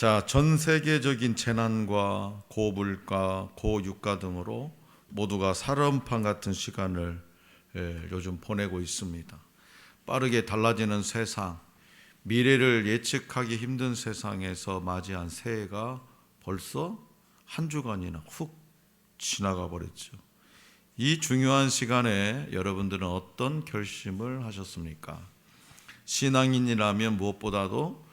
자, 전 세계적인 재난과 고물가, 고유가 등으로 모두가 살얼음판 같은 시간을 요즘 보내고 있습니다. 빠르게 달라지는 세상, 미래를 예측하기 힘든 세상에서 맞이한 새해가 벌써 한 주간이나 훅 지나가 버렸죠. 이 중요한 시간에 여러분들은 어떤 결심을 하셨습니까? 신앙인이라면 무엇보다도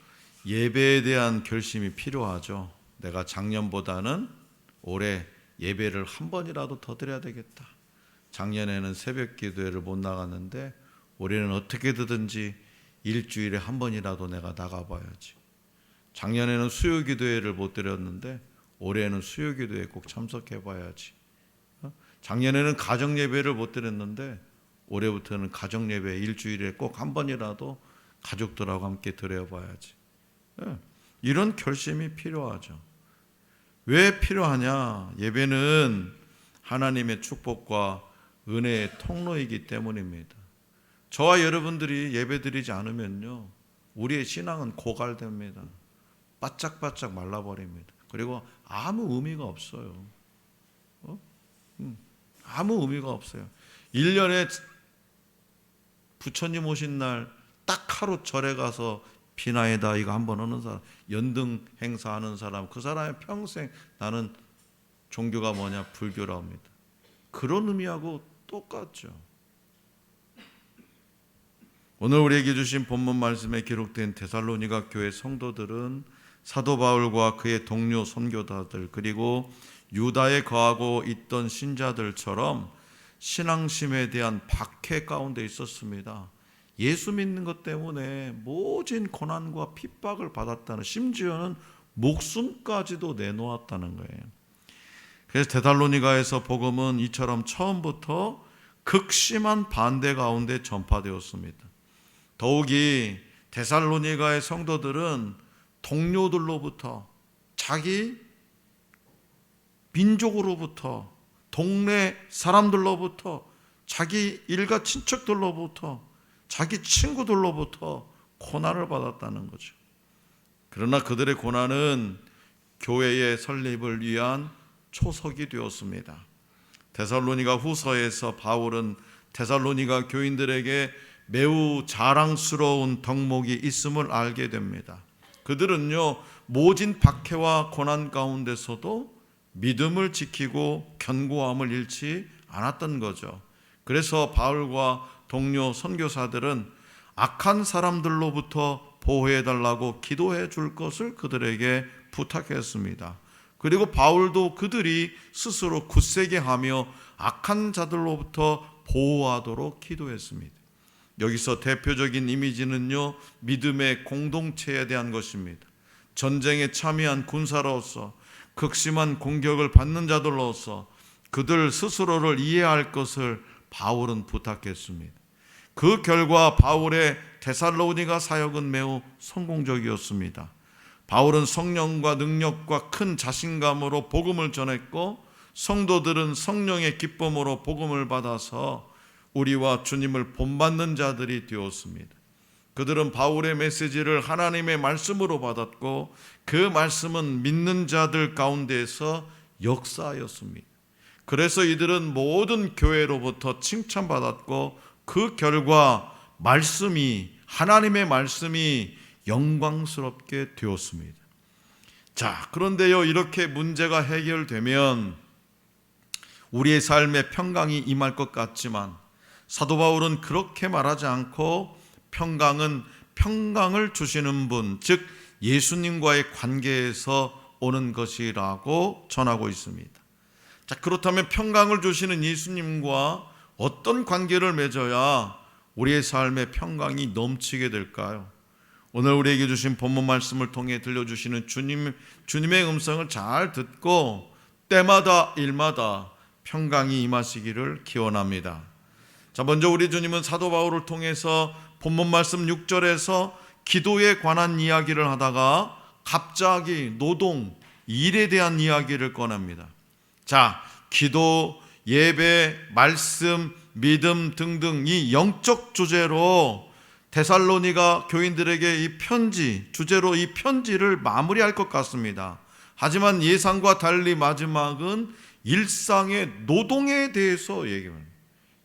예배에 대한 결심이 필요하죠. 내가 작년보다는 올해 예배를 한 번이라도 더 드려야 되겠다. 작년에는 새벽 기도회를 못 나갔는데 올해는 어떻게든지 일주일에 한 번이라도 내가 나가봐야지. 작년에는 수요 기도회를 못 드렸는데 올해는 수요 기도회에 꼭 참석해봐야지. 작년에는 가정 예배를 못 드렸는데 올해부터는 가정 예배 일주일에 꼭 한 번이라도 가족들하고 함께 드려봐야지. 이런 결심이 필요하죠. 왜 필요하냐? 예배는 하나님의 축복과 은혜의 통로이기 때문입니다. 저와 여러분들이 예배드리지 않으면요, 우리의 신앙은 고갈됩니다. 바짝바짝 말라버립니다. 그리고 아무 의미가 없어요. 아무 의미가 없어요. 1년에 부처님 오신 날 딱 하루 절에 가서 비나이다 이거 한번 하는 사람, 연등 행사하는 사람, 그 사람의 평생 나는 종교가 뭐냐? 불교라 합니다. 그런 의미하고 똑같죠. 오늘 우리에게 주신 본문 말씀에 기록된 데살로니가 교회 성도들은 사도 바울과 그의 동료 선교사들 그리고 유다에 거하고 있던 신자들처럼 신앙심에 대한 박해 가운데 있었습니다. 예수 믿는 것 때문에 모진 고난과 핍박을 받았다는, 심지어는 목숨까지도 내놓았다는 거예요. 그래서 데살로니가에서 복음은 이처럼 처음부터 극심한 반대 가운데 전파되었습니다. 더욱이 데살로니가의 성도들은 동료들로부터, 자기 민족으로부터, 동네 사람들로부터, 자기 일가 친척들로부터, 자기 친구들로부터 고난을 받았다는 거죠. 그러나 그들의 고난은 교회의 설립을 위한 초석이 되었습니다. 데살로니가 후서에서 바울은 데살로니가 교인들에게 매우 자랑스러운 덕목이 있음을 알게 됩니다. 그들은요, 모진 박해와 고난 가운데서도 믿음을 지키고 견고함을 잃지 않았던 거죠. 그래서 바울과 동료 선교사들은 악한 사람들로부터 보호해달라고 기도해 줄 것을 그들에게 부탁했습니다. 그리고 바울도 그들이 스스로 굳세게 하며 악한 자들로부터 보호하도록 기도했습니다. 여기서 대표적인 이미지는요, 믿음의 공동체에 대한 것입니다. 전쟁에 참여한 군사로서, 극심한 공격을 받는 자들로서 그들 스스로를 이해할 것을 바울은 부탁했습니다. 그 결과 바울의 데살로니가 사역은 매우 성공적이었습니다. 바울은 성령과 능력과 큰 자신감으로 복음을 전했고, 성도들은 성령의 기쁨으로 복음을 받아서 우리와 주님을 본받는 자들이 되었습니다. 그들은 바울의 메시지를 하나님의 말씀으로 받았고, 그 말씀은 믿는 자들 가운데에서 역사하였습니다. 그래서 이들은 모든 교회로부터 칭찬받았고, 그 결과 하나님의 말씀이 영광스럽게 되었습니다. 자, 그런데요, 이렇게 문제가 해결되면 우리의 삶에 평강이 임할 것 같지만 사도 바울은 그렇게 말하지 않고 평강은 평강을 주시는 분, 즉 예수님과의 관계에서 오는 것이라고 전하고 있습니다. 자, 그렇다면 평강을 주시는 예수님과 어떤 관계를 맺어야 우리의 삶에 평강이 넘치게 될까요? 오늘 우리에게 주신 본문 말씀을 통해 들려주시는 주님의 음성을 잘 듣고 때마다 일마다 평강이 임하시기를 기원합니다. 자, 먼저 우리 주님은 사도 바울을 통해서 본문 말씀 6절에서 기도에 관한 이야기를 하다가 갑자기 노동, 일에 대한 이야기를 꺼냅니다. 자, 기도, 예배, 말씀, 믿음 등등 이 영적 주제로 데살로니가 교인들에게 이 편지, 주제로 이 편지를 마무리할 것 같습니다. 하지만 예상과 달리 마지막은 일상의 노동에 대해서 얘기합니다.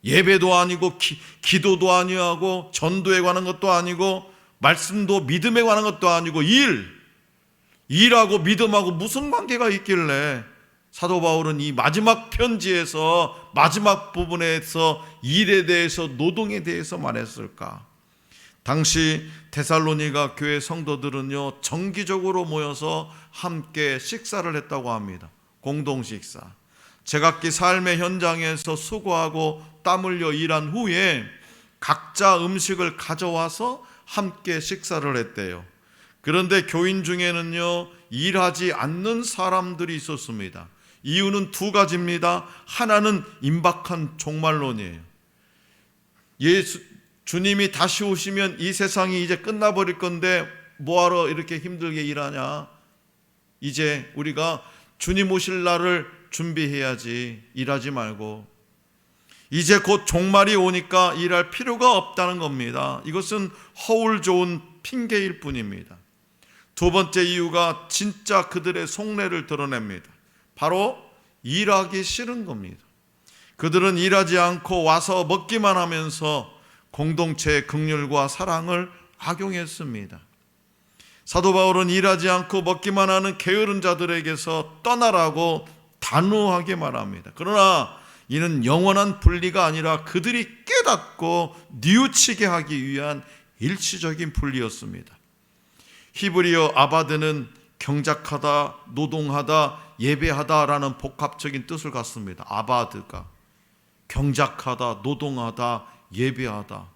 예배도 아니고 기도도 아니고 전도에 관한 것도 아니고 말씀도 믿음에 관한 것도 아니고 일하고 믿음하고 무슨 관계가 있길래 사도 바울은 이 마지막 편지에서 마지막 부분에서 일에 대해서 노동에 대해서 말했을까? 당시 데살로니가 교회 성도들은요 정기적으로 모여서 함께 식사를 했다고 합니다. 공동 식사. 제각기 삶의 현장에서 수고하고 땀 흘려 일한 후에 각자 음식을 가져와서 함께 식사를 했대요. 그런데 교인 중에는요 일하지 않는 사람들이 있었습니다. 이유는 두 가지입니다. 하나는 임박한 종말론이에요. 주님이 다시 오시면 이 세상이 이제 끝나버릴 건데 뭐하러 이렇게 힘들게 일하냐? 이제 우리가 주님 오실 날을 준비해야지. 일하지 말고. 이제 곧 종말이 오니까 일할 필요가 없다는 겁니다. 이것은 허울 좋은 핑계일 뿐입니다. 두 번째 이유가 진짜 그들의 속내를 드러냅니다. 바로 일하기 싫은 겁니다. 그들은 일하지 않고 와서 먹기만 하면서 공동체의 긍휼과 사랑을 악용했습니다. 사도 바울은 일하지 않고 먹기만 하는 게으른 자들에게서 떠나라고 단호하게 말합니다. 그러나 이는 영원한 분리가 아니라 그들이 깨닫고 뉘우치게 하기 위한 일시적인 분리였습니다. 히브리어 아바드는 경작하다, 노동하다, 예배하다라는 복합적인 뜻을 갖습니다. 아바드가 경작하다, 노동하다, 예배하다.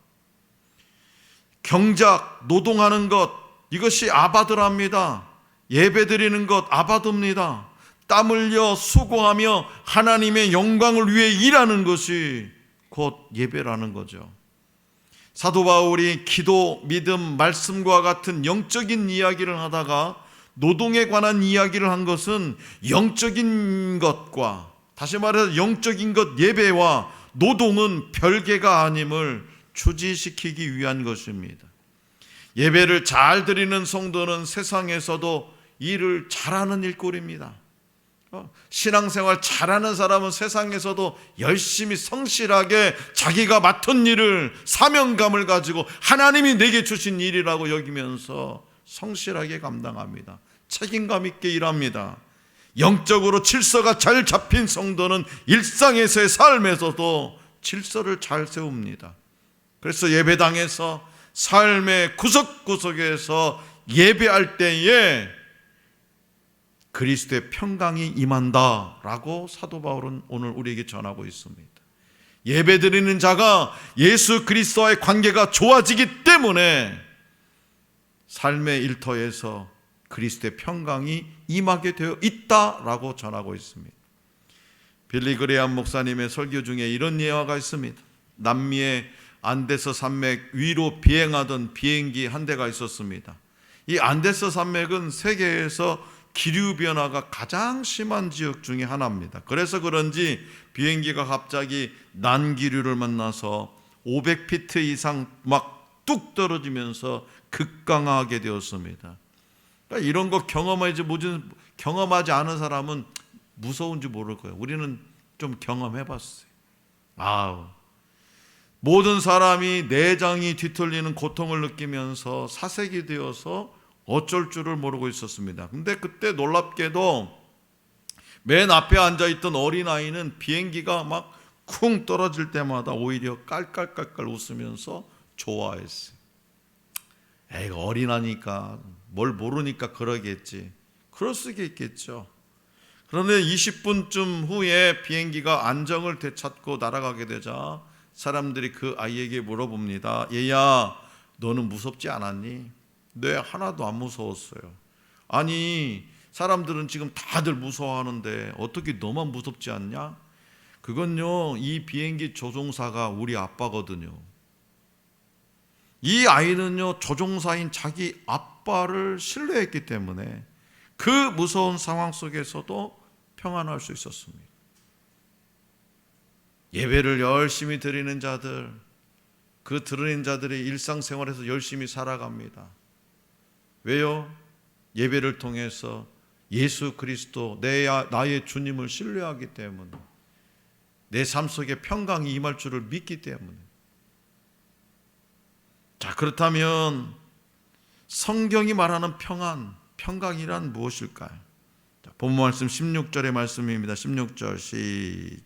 경작, 노동하는 것, 이것이 아바드랍니다. 예배드리는 것 아바드입니다. 땀 흘려 수고하며 하나님의 영광을 위해 일하는 것이 곧 예배라는 거죠. 사도 바울이 기도, 믿음, 말씀과 같은 영적인 이야기를 하다가 노동에 관한 이야기를 한 것은 영적인 것과, 다시 말해서 영적인 것 예배와 노동은 별개가 아님을 주지시키기 위한 것입니다. 예배를 잘 드리는 성도는 세상에서도 일을 잘하는 일꾼입니다. 신앙생활 잘하는 사람은 세상에서도 열심히 성실하게 자기가 맡은 일을 사명감을 가지고 하나님이 내게 주신 일이라고 여기면서 성실하게 감당합니다. 책임감 있게 일합니다. 영적으로 질서가 잘 잡힌 성도는 일상에서의 삶에서도 질서를 잘 세웁니다. 그래서 예배당에서 삶의 구석구석에서 예배할 때에 그리스도의 평강이 임한다라고 사도 바울은 오늘 우리에게 전하고 있습니다. 예배드리는 자가 예수 그리스도와의 관계가 좋아지기 때문에 삶의 일터에서 그리스도의 평강이 임하게 되어 있다라고 전하고 있습니다. 빌리 그레이엄 목사님의 설교 중에 이런 예화가 있습니다. 남미의 안데스 산맥 위로 비행하던 비행기 한 대가 있었습니다. 이 안데스 산맥은 세계에서 기류변화가 가장 심한 지역 중에 하나입니다. 그래서 그런지 비행기가 갑자기 난기류를 만나서 500피트 이상 막 뚝 떨어지면서 급강하게 되었습니다. 그러니까 이런 거 경험하지 않은 사람은 무서운지 모를 거예요. 우리는 좀 경험해봤어요. 모든 사람이 내장이 뒤틀리는 고통을 느끼면서 사색이 되어서 어쩔 줄을 모르고 있었습니다. 근데 그때 놀랍게도 맨 앞에 앉아있던 어린아이는 비행기가 막 쿵 떨어질 때마다 오히려 깔깔깔깔 웃으면서 좋아했어요. 에이, 어린아니까 뭘 모르니까 그러겠지. 그럴 수 있겠죠. 그런데 20분쯤 후에 비행기가 안정을 되찾고 날아가게 되자 사람들이 그 아이에게 물어봅니다. 얘야, 너는 무섭지 않았니? 네, 하나도 안 무서웠어요. 아니, 사람들은 지금 다들 무서워하는데 어떻게 너만 무섭지 않냐? 그건요, 이 비행기 조종사가 우리 아빠거든요. 이 아이는요, 조종사인 자기 아빠를 신뢰했기 때문에 그 무서운 상황 속에서도 평안할 수 있었습니다. 예배를 열심히 드리는 자들, 그 드러낸 자들이 일상생활에서 열심히 살아갑니다. 왜요? 예배를 통해서 예수 그리스도 나의 주님을 신뢰하기 때문에, 내 삶 속에 평강이 임할 줄을 믿기 때문에. 자, 그렇다면 성경이 말하는 평강이란 무엇일까요? 자, 본문 말씀 16절의 말씀입니다. 16절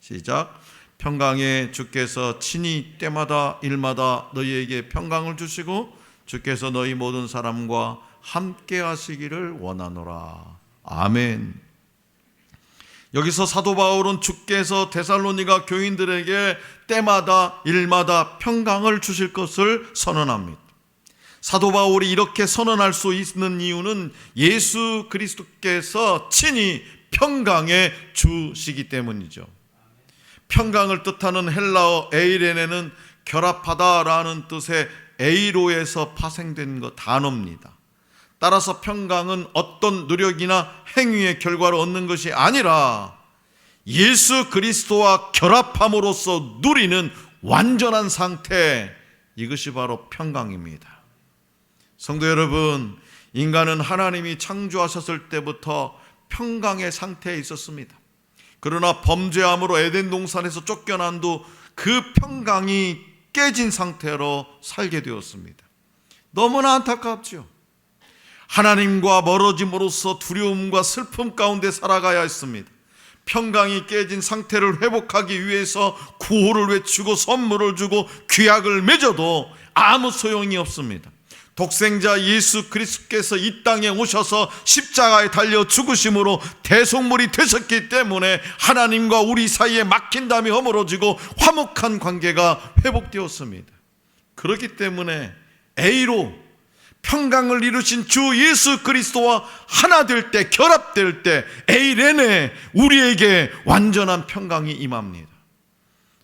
시작. 평강의 주께서 친히 때마다 일마다 너희에게 평강을 주시고 주께서 너희 모든 사람과 함께 하시기를 원하노라. 아멘. 여기서 사도 바울은 주께서 데살로니가 교인들에게 때마다 일마다 평강을 주실 것을 선언합니다. 사도 바울이 이렇게 선언할 수 있는 이유는 예수 그리스도께서 친히 평강의 주시기 때문이죠. 평강을 뜻하는 헬라어 에이레네는 결합하다라는 뜻의 에이로에서 파생된 단어입니다. 따라서 평강은 어떤 노력이나 행위의 결과를 얻는 것이 아니라 예수 그리스도와 결합함으로써 누리는 완전한 상태, 이것이 바로 평강입니다. 성도 여러분, 인간은 하나님이 창조하셨을 때부터 평강의 상태에 있었습니다. 그러나 범죄함으로 에덴 동산에서 쫓겨난 후 그 평강이 깨진 상태로 살게 되었습니다. 너무나 안타깝죠. 하나님과 멀어짐으로써 두려움과 슬픔 가운데 살아가야 했습니다. 평강이 깨진 상태를 회복하기 위해서 구호를 외치고 선물을 주고 규약을 맺어도 아무 소용이 없습니다. 독생자 예수 그리스도께서 이 땅에 오셔서 십자가에 달려 죽으심으로 대속물이 되셨기 때문에 하나님과 우리 사이에 막힌 담이 허물어지고 화목한 관계가 회복되었습니다. 그렇기 때문에 A로 평강을 이루신 주 예수 그리스도와 하나 될 때, 결합될 때 에이레네 우리에게 완전한 평강이 임합니다.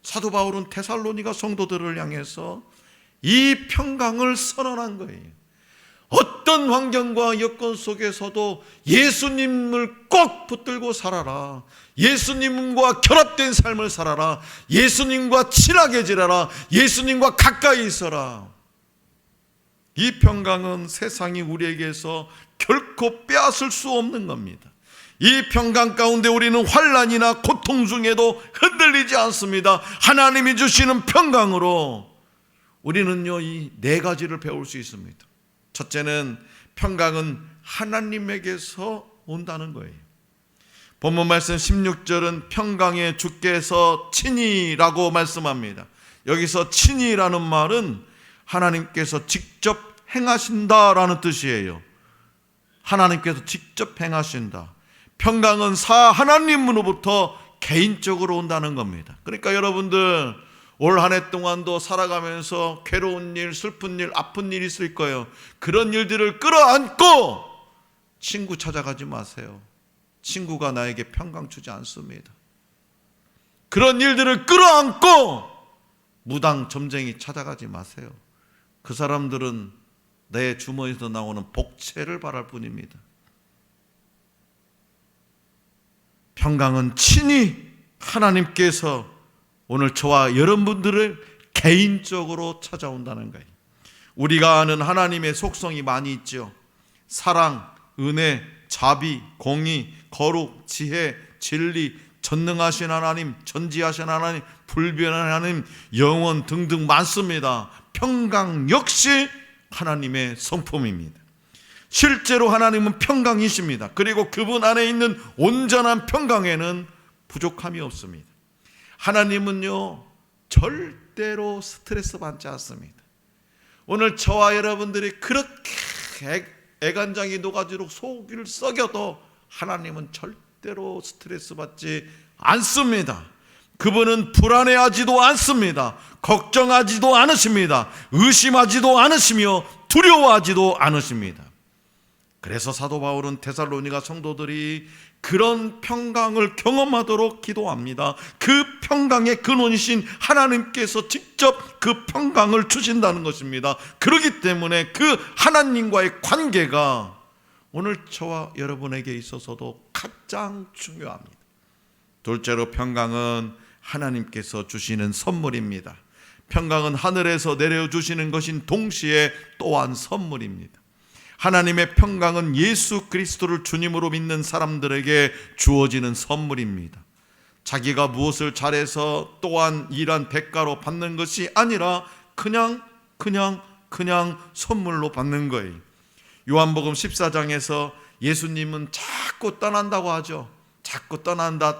사도 바울은 데살로니가 성도들을 향해서 이 평강을 선언한 거예요. 어떤 환경과 여건 속에서도 예수님을 꼭 붙들고 살아라. 예수님과 결합된 삶을 살아라. 예수님과 친하게 지내라. 예수님과 가까이 있어라. 이 평강은 세상이 우리에게서 결코 빼앗을 수 없는 겁니다. 이 평강 가운데 우리는 환난이나 고통 중에도 흔들리지 않습니다. 하나님이 주시는 평강으로 우리는요, 이 네 가지를 배울 수 있습니다. 첫째는 평강은 하나님에게서 온다는 거예요. 본문 말씀 16절은 평강의 주께서 친히라고 말씀합니다. 여기서 친히라는 말은 하나님께서 직접 행하신다라는 뜻이에요. 하나님께서 직접 행하신다. 평강은 하나님으로부터 개인적으로 온다는 겁니다. 그러니까 여러분들 올 한 해 동안도 살아가면서 괴로운 일, 슬픈 일, 아픈 일이 있을 거예요. 그런 일들을 끌어안고 친구 찾아가지 마세요. 친구가 나에게 평강 주지 않습니다. 그런 일들을 끌어안고 무당 점쟁이 찾아가지 마세요. 그 사람들은 내 주머니에서 나오는 복채를 바랄 뿐입니다. 평강은 친히 하나님께서 오늘 저와 여러분들을 개인적으로 찾아온다는 거예요. 우리가 아는 하나님의 속성이 많이 있죠. 사랑, 은혜, 자비, 공의, 거룩, 지혜, 진리, 전능하신 하나님, 전지하신 하나님, 불변한 하나님, 영원 등등 많습니다. 평강 역시 하나님의 성품입니다. 실제로 하나님은 평강이십니다. 그리고 그분 안에 있는 온전한 평강에는 부족함이 없습니다. 하나님은요, 절대로 스트레스 받지 않습니다. 오늘 저와 여러분들이 그렇게 애간장이 녹아지도록 속을 썩여도 하나님은 절대로 스트레스 받지 않습니다. 그분은 불안해하지도 않습니다. 걱정하지도 않으십니다. 의심하지도 않으시며 두려워하지도 않으십니다. 그래서 사도 바울은 데살로니가 성도들이 그런 평강을 경험하도록 기도합니다. 그 평강의 근원이신 하나님께서 직접 그 평강을 주신다는 것입니다. 그렇기 때문에 그 하나님과의 관계가 오늘 저와 여러분에게 있어서도 가장 중요합니다. 둘째로 평강은 하나님께서 주시는 선물입니다. 평강은 하늘에서 내려주시는 것인 동시에 또한 선물입니다. 하나님의 평강은 예수 그리스도를 주님으로 믿는 사람들에게 주어지는 선물입니다. 자기가 무엇을 잘해서 또한 일한 대가로 받는 것이 아니라 그냥 선물로 받는 거예요. 요한복음 14장에서 예수님은 자꾸 떠난다고 하죠. 자꾸 떠난다.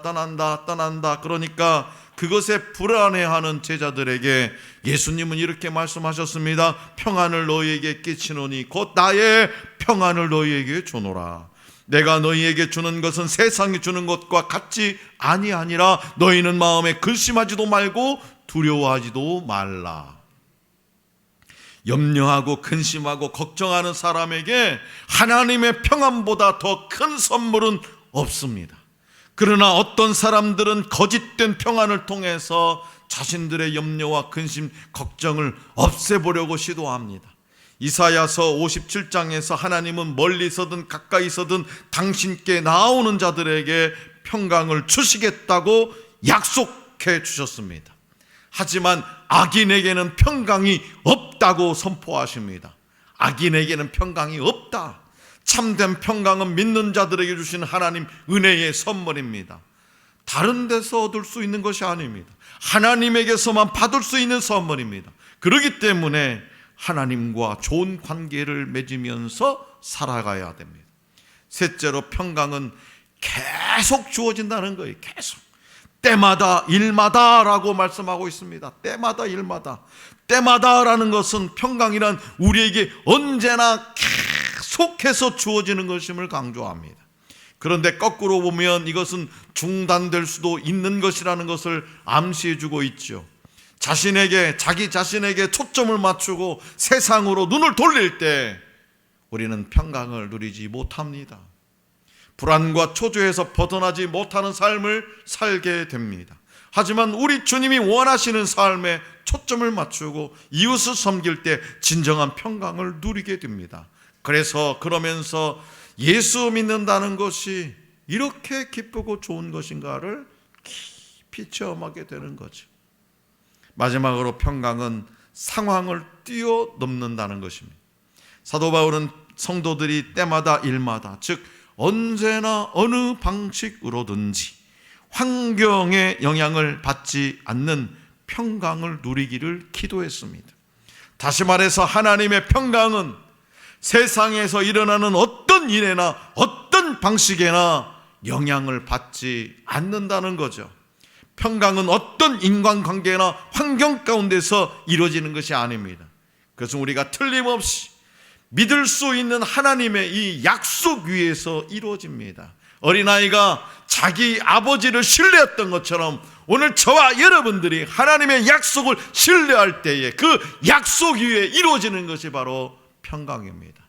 그러니까 그것에 불안해하는 제자들에게 예수님은 이렇게 말씀하셨습니다. 평안을 너희에게 끼치노니 곧 나의 평안을 너희에게 주노라. 내가 너희에게 주는 것은 세상이 주는 것과 같지 아니하니라. 너희는 마음에 근심하지도 말고 두려워하지도 말라. 염려하고 근심하고 걱정하는 사람에게 하나님의 평안보다 더 큰 선물은 없습니다. 그러나 어떤 사람들은 거짓된 평안을 통해서 자신들의 염려와 근심, 걱정을 없애보려고 시도합니다. 이사야서 57장에서 하나님은 멀리서든 가까이서든 당신께 나오는 자들에게 평강을 주시겠다고 약속해 주셨습니다. 하지만 악인에게는 평강이 없다고 선포하십니다. 악인에게는 평강이 없다. 참된 평강은 믿는 자들에게 주신 하나님 은혜의 선물입니다. 다른 데서 얻을 수 있는 것이 아닙니다. 하나님에게서만 받을 수 있는 선물입니다. 그렇기 때문에 하나님과 좋은 관계를 맺으면서 살아가야 됩니다. 셋째로, 평강은 계속 주어진다는 거예요. 계속. 때마다 일마다라고 말씀하고 있습니다. 때마다 일마다. 때마다라는 것은 평강이란 우리에게 언제나 계속해서 주어지는 것임을 강조합니다. 그런데 거꾸로 보면 이것은 중단될 수도 있는 것이라는 것을 암시해 주고 있죠. 자기 자신에게 초점을 맞추고 세상으로 눈을 돌릴 때 우리는 평강을 누리지 못합니다. 불안과 초조에서 벗어나지 못하는 삶을 살게 됩니다. 하지만 우리 주님이 원하시는 삶에 초점을 맞추고 이웃을 섬길 때 진정한 평강을 누리게 됩니다. 그러면서 예수 믿는다는 것이 이렇게 기쁘고 좋은 것인가를 깊이 체험하게 되는 거죠. 마지막으로, 평강은 상황을 뛰어넘는다는 것입니다. 사도 바울은 성도들이 때마다 일마다, 즉 언제나 어느 방식으로든지 환경의 영향을 받지 않는 평강을 누리기를 기도했습니다. 다시 말해서 하나님의 평강은 세상에서 일어나는 어떤 일에나 어떤 방식에나 영향을 받지 않는다는 거죠. 평강은 어떤 인간관계나 환경 가운데서 이루어지는 것이 아닙니다. 그것은 우리가 틀림없이 믿을 수 있는 하나님의 이 약속 위에서 이루어집니다. 어린아이가 자기 아버지를 신뢰했던 것처럼 오늘 저와 여러분들이 하나님의 약속을 신뢰할 때에 그 약속 위에 이루어지는 것이 바로 평강입니다.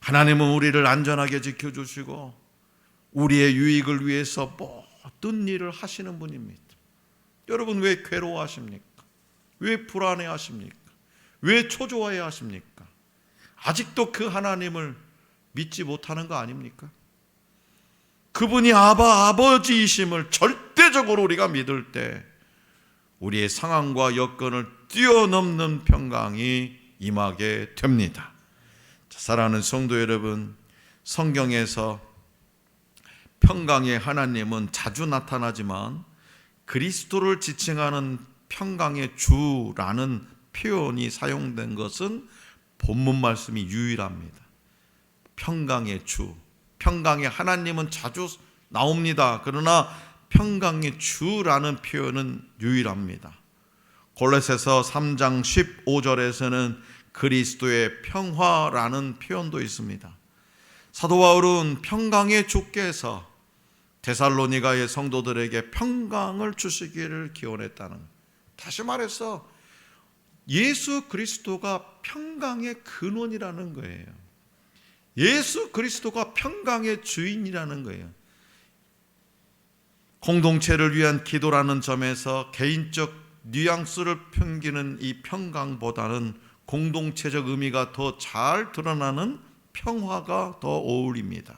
하나님은 우리를 안전하게 지켜주시고 우리의 유익을 위해서 모든 일을 하시는 분입니다. 여러분, 왜 괴로워하십니까? 왜 불안해하십니까? 왜 초조해 하십니까? 아직도 그 하나님을 믿지 못하는 거 아닙니까? 그분이 아버지이심을 절대적으로 우리가 믿을 때 우리의 상황과 여건을 뛰어넘는 평강이 임하게 됩니다. 사랑하는 성도 여러분, 성경에서 평강의 하나님은 자주 나타나지만 그리스도를 지칭하는 평강의 주라는 표현이 사용된 것은 본문 말씀이 유일합니다. 평강의 주, 평강의 하나님은 자주 나옵니다. 그러나 평강의 주라는 표현은 유일합니다. 골로새서 3장 15절에서는 그리스도의 평화라는 표현도 있습니다. 사도 바울은 평강의 주께서 데살로니가의 성도들에게 평강을 주시기를 기원했다는, 다시 말해서 예수 그리스도가 평강의 근원이라는 거예요. 예수 그리스도가 평강의 주인이라는 거예요. 공동체를 위한 기도라는 점에서 개인적 뉘앙스를 풍기는 이 평강보다는 공동체적 의미가 더 잘 드러나는 평화가 더 어울립니다.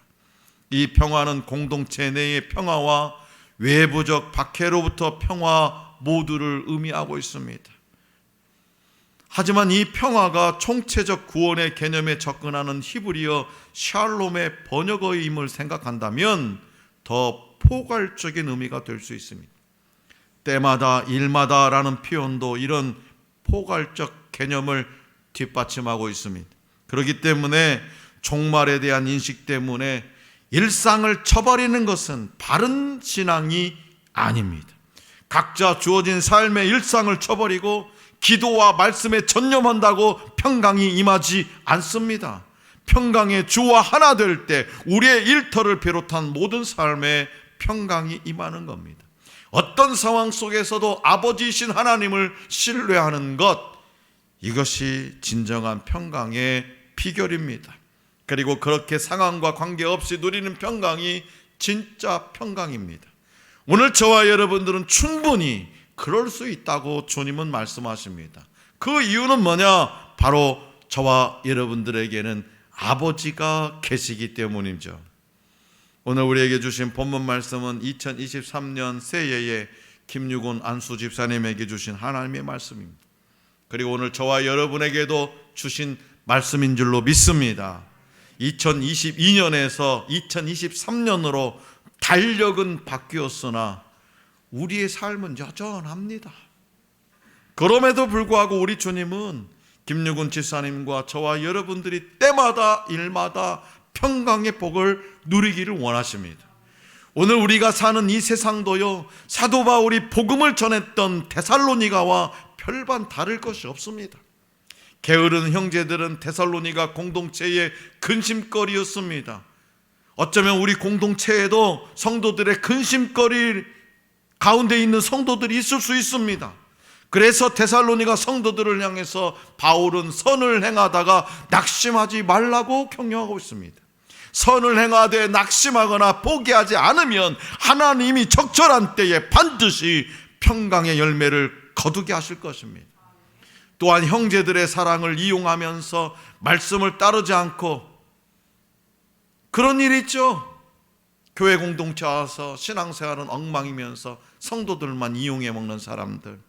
이 평화는 공동체 내의 평화와 외부적 박해로부터 평화 모두를 의미하고 있습니다. 하지만 이 평화가 총체적 구원의 개념에 접근하는 히브리어 샬롬의 번역어임을 생각한다면 더 포괄적인 의미가 될 수 있습니다. 때마다 일마다라는 표현도 이런 포괄적 개념을 뒷받침하고 있습니다. 그렇기 때문에 종말에 대한 인식 때문에 일상을 쳐버리는 것은 바른 신앙이 아닙니다. 각자 주어진 삶의 일상을 쳐버리고 기도와 말씀에 전념한다고 평강이 임하지 않습니다. 평강의 주와 하나 될 때 우리의 일터를 비롯한 모든 삶에 평강이 임하는 겁니다. 어떤 상황 속에서도 아버지이신 하나님을 신뢰하는 것, 이것이 진정한 평강의 비결입니다. 그리고 그렇게 상황과 관계없이 누리는 평강이 진짜 평강입니다. 오늘 저와 여러분들은 충분히 그럴 수 있다고 주님은 말씀하십니다. 그 이유는 뭐냐? 바로 저와 여러분들에게는 아버지가 계시기 때문이죠. 오늘 우리에게 주신 본문 말씀은 2023년 새해에 김유곤 안수 집사님에게 주신 하나님의 말씀입니다. 그리고 오늘 저와 여러분에게도 주신 말씀인 줄로 믿습니다. 2022년에서 2023년으로 달력은 바뀌었으나 우리의 삶은 여전합니다. 그럼에도 불구하고 우리 주님은 김유곤 집사님과 저와 여러분들이 때마다 일마다 평강의 복을 누리기를 원하십니다. 오늘 우리가 사는 이 세상도요, 사도 바울이 복음을 전했던 데살로니가와 별반 다를 것이 없습니다. 게으른 형제들은 데살로니가 공동체의 근심거리였습니다. 어쩌면 우리 공동체에도 성도들의 근심거리 가운데 있는 성도들이 있을 수 있습니다. 그래서 데살로니가 성도들을 향해서 바울은 선을 행하다가 낙심하지 말라고 격려하고 있습니다. 선을 행하되 낙심하거나 포기하지 않으면 하나님이 적절한 때에 반드시 평강의 열매를 거두게 하실 것입니다. 또한 형제들의 사랑을 이용하면서 말씀을 따르지 않고, 그런 일이 있죠. 교회 공동체 와서 신앙생활은 엉망이면서 성도들만 이용해 먹는 사람들,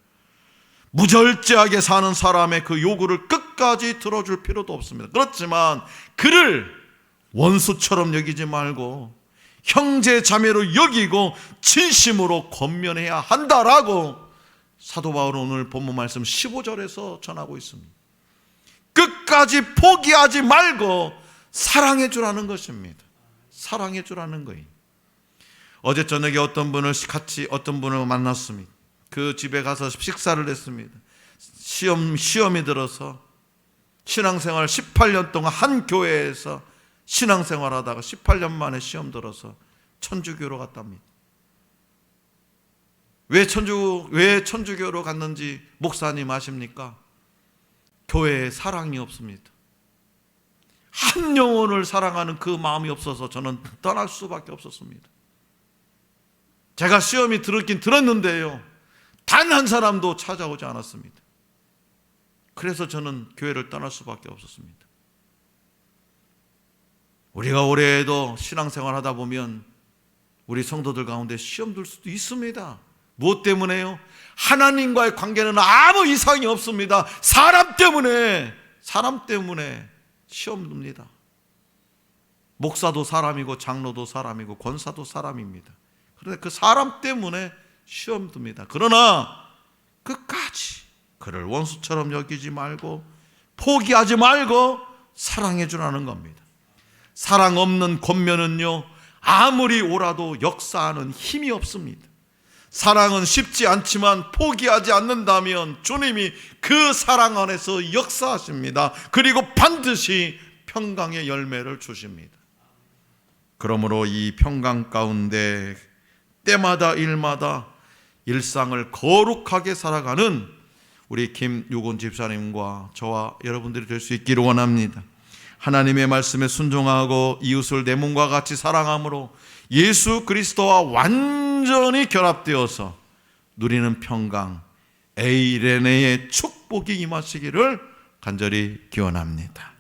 무절제하게 사는 사람의 그 요구를 끝까지 들어줄 필요도 없습니다. 그렇지만 그를 원수처럼 여기지 말고 형제 자매로 여기고 진심으로 권면해야 한다라고 사도 바울은 오늘 본문 말씀 15절에서 전하고 있습니다. 끝까지 포기하지 말고 사랑해 주라는 것입니다. 사랑해 주라는 거예요. 어제 저녁에 어떤 분을 만났습니다. 그 집에 가서 식사를 했습니다. 시험이 들어서 신앙생활 18년 동안 한 교회에서 신앙생활 하다가 18년 만에 시험 들어서 천주교로 갔답니다. 왜 천주교로 갔는지 목사님 아십니까? 교회에 사랑이 없습니다. 한 영혼을 사랑하는 그 마음이 없어서 저는 떠날 수밖에 없었습니다. 제가 시험이 들었긴 들었는데요, 단 한 사람도 찾아오지 않았습니다. 그래서 저는 교회를 떠날 수밖에 없었습니다. 우리가 올해에도 신앙생활 하다 보면 우리 성도들 가운데 시험 들 수도 있습니다. 무엇 때문에요? 하나님과의 관계는 아무 이상이 없습니다. 사람 때문에 시험 듭니다. 목사도 사람이고 장로도 사람이고 권사도 사람입니다. 그런데 그 사람 때문에 시험 듭니다. 그러나 끝까지 그를 원수처럼 여기지 말고 포기하지 말고 사랑해 주라는 겁니다. 사랑 없는 권면은요, 아무리 오라도 역사하는 힘이 없습니다. 사랑은 쉽지 않지만 포기하지 않는다면 주님이 그 사랑 안에서 역사하십니다. 그리고 반드시 평강의 열매를 주십니다. 그러므로 이 평강 가운데 때마다 일마다 일상을 거룩하게 살아가는 우리 김유곤 집사님과 저와 여러분들이 될 수 있기를 원합니다. 하나님의 말씀에 순종하고 이웃을 내 몸과 같이 사랑함으로 예수 그리스도와 완전히 결합되어서 누리는 평강, 에이레네의 축복이 임하시기를 간절히 기원합니다.